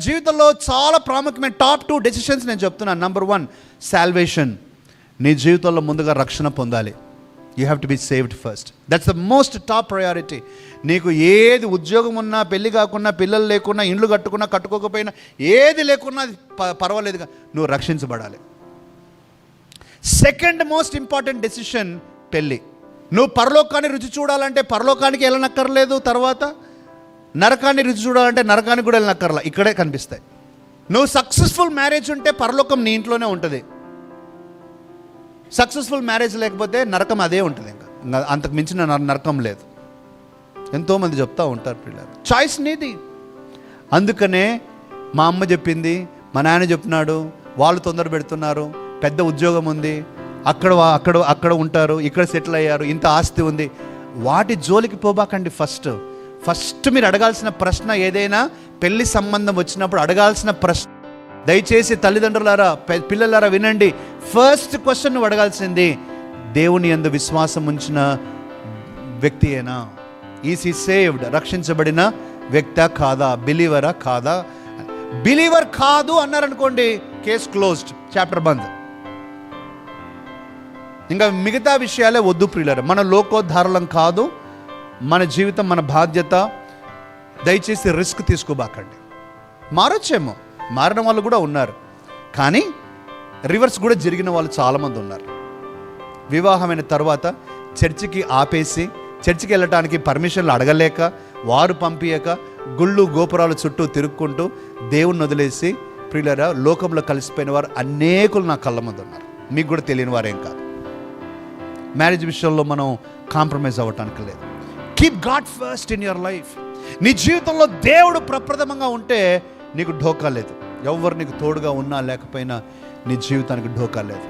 జీవితంలో చాలా ప్రాముఖ్యమైన టాప్ 2 డెసిషన్స్ నేను చెప్తున్నాను. Number 1, salvation. నీ జీవితంలో ముందుగా రక్షణ పొందాలి. You have to be saved first. That's the most top priority. నీకు ఏది ఉద్యోగం ఉన్నా, పెళ్ళి కాకున్నా, పిల్లలు లేకున్నా, ఇండ్లు కట్టుకున్నా, కట్టుకోకపోయినా, ఏది లేకున్నా పర్వాలేదుగా, నువ్వు రక్షించబడాలి. సెకండ్ మోస్ట్ ఇంపార్టెంట్ డెసిషన్ పెళ్ళి. నువ్వు పరలోకాన్ని రుచి చూడాలంటే పరలోకానికి వెళ్ళనక్కర్లేదు, తర్వాత నరకాన్ని రుచి చూడాలంటే నరకానికి కూడా వెళ్ళనక్కర్లా, ఇక్కడే కనిపిస్తాయి. నువ్వు సక్సెస్ఫుల్ మ్యారేజ్ ఉంటే పరలోకం నీ ఇంట్లోనే ఉంటుంది. సక్సెస్ఫుల్ మ్యారేజ్ లేకపోతే నరకం అదే ఉంటుంది. ఇంకా అంతకు మించిన నరకం లేదు. ఎంతోమంది చెప్తూ ఉంటారు పిల్లలు. చాయిస్ నీది. అందుకనే మా అమ్మ చెప్పింది, మా నాన్న చెప్తున్నాడు, వాళ్ళు తొందర పెడుతున్నారు, పెద్ద ఉద్యోగం ఉంది, అక్కడ ఉంటారు, ఇక్కడ సెటిల్ అయ్యారు, ఇంత ఆస్తి ఉంది, వాటి జోలికి పోబాకండి. ఫస్ట్ మీరు అడగాల్సిన ప్రశ్న, ఏదైనా పెళ్లి సంబంధం వచ్చినప్పుడు అడగాల్సిన ప్రశ్న, దయచేసి తల్లిదండ్రులారా, పిల్లలారా వినండి. ఫస్ట్ క్వశ్చన్ నువ్వు అడగాల్సింది, దేవుని యందు విశ్వాసం ఉంచిన వ్యక్తి అయినా, ఈస్ హీ సేవ్డ్, రక్షించబడిన వ్యక్తా కాదా, బిలీవరా కాదా. బిలీవర్ కాదు అన్నారనుకోండి, కేస్ క్లోజ్డ్, చాప్టర్ బంద్. ఇంకా మిగతా విషయాలే వద్దు ప్రియులారా. మన లోకోద్ధారలం కాదు మన జీవితం, మన బాధ్యత. దయచేసి రిస్క్ తీసుకోబాకండి. మారొచ్చేమో, మారిన వాళ్ళు కూడా ఉన్నారు, కానీ రివర్స్ కూడా జరిగిన వాళ్ళు చాలామంది ఉన్నారు. వివాహమైన తర్వాత చర్చికి ఆపేసి, చర్చికి వెళ్ళటానికి పర్మిషన్లు అడగలేక, వారు పంపించక, గుళ్ళు గోపురాల చుట్టూ తిరుక్కుంటూ దేవుణ్ణి వదిలేసి ప్రియులారా లోకంలో కలిసిపోయిన వారు అనేకులు నా కళ్ళ ముందు ఉన్నారు. మీకు కూడా తెలియని వారేం కాదు. మ్యారేజ్ విషయంలో మనం కాంప్రమైజ్ అవ్వటానికి లేదు. Keep God first in your life. నీ జీవితంలో దేవుడు ప్రప్రథమంగా ఉంటే నీకు ఢోకా లేదు. ఎవరు నీకు తోడుగా ఉన్నా లేకపోయినా నీ జీవితానికి ఢోకా లేదు.